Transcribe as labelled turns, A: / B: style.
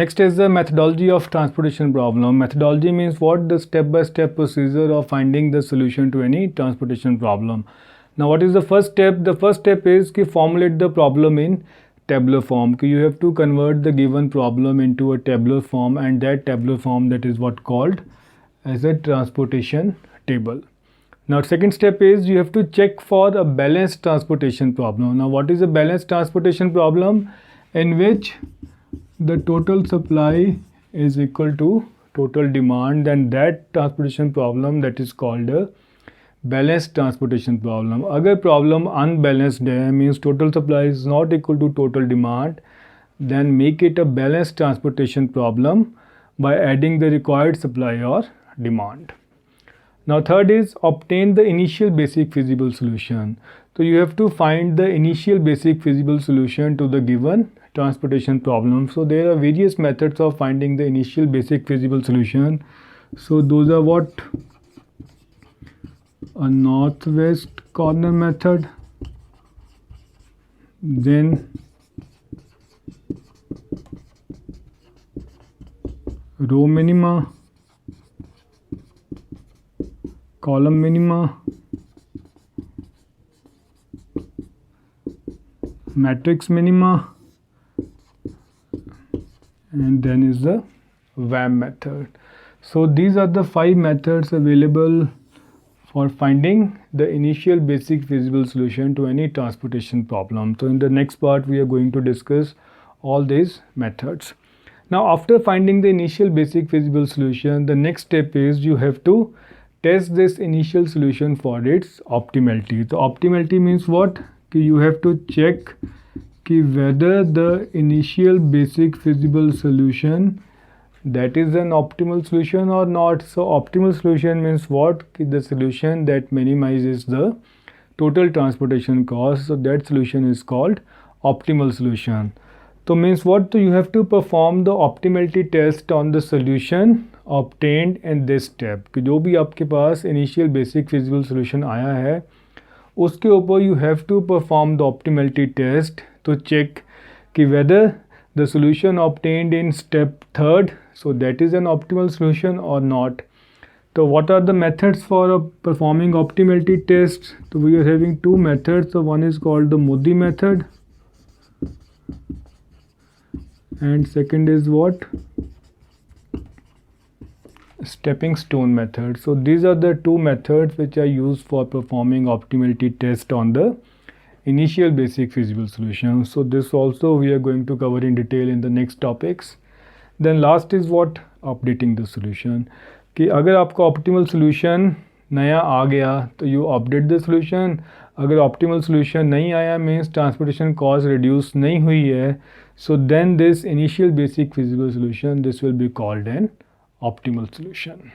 A: Next is the methodology of transportation problem. Methodology means what? The step-by-step procedure of finding the solution to any transportation problem. Now what is the first step? The first step is to formulate the problem in tabular form. You have to convert the given problem into a tabular form, and that tabular form, that is what called as a transportation table. Now second step is you have to check for a balanced transportation problem. Now what is a balanced transportation problem? In which the total supply is equal to total demand, and that transportation problem, that is called a balanced transportation problem. अगर problem unbalanced है, means total supply is not equal to total demand, then make it a balanced transportation problem by adding the required supply or demand. Now third is obtain the initial basic feasible solution. So you have to find the initial basic feasible solution to the given transportation problem. So there are various methods of finding the initial basic feasible solution. So those are what? A northwest corner method, then row minima, column minima, matrix minima, and then is the WAM method. So these are the 5 methods available for finding the initial basic feasible solution to any transportation problem. So in the next part we are going to discuss all these methods. Now after finding the initial basic feasible solution, the next step is you have to test this initial solution for its optimality. So optimality means what? You have to check whether the initial basic feasible solution, that is an optimal solution or not. So optimal solution means what? The solution that minimizes the total transportation cost. So that solution is called optimal solution. So means what? You have to perform the optimality test on the solution obtained in this step. कि जो भी आपके पास initial basic feasible solution आया है, उसके ऊपर you have to perform the optimality test to check कि whether the solution obtained in step 3rd, so that is an optimal solution or not. So what are the methods for performing optimality tests? So we are having 2 methods. So one is called the Modi method, and second is what? Stepping stone method. So these are the 2 methods which are used for performing optimality test on the initial basic feasible solution. So this also we are going to cover in detail in the next topics. Then last is what? Updating the solution. कि अगर आपका optimal solution नया आ गया तो you update the solution. अगर optimal solution नहीं आया means transportation cost reduce नहीं हुई है, so then this initial basic feasible solution, this will be called an optimal solution.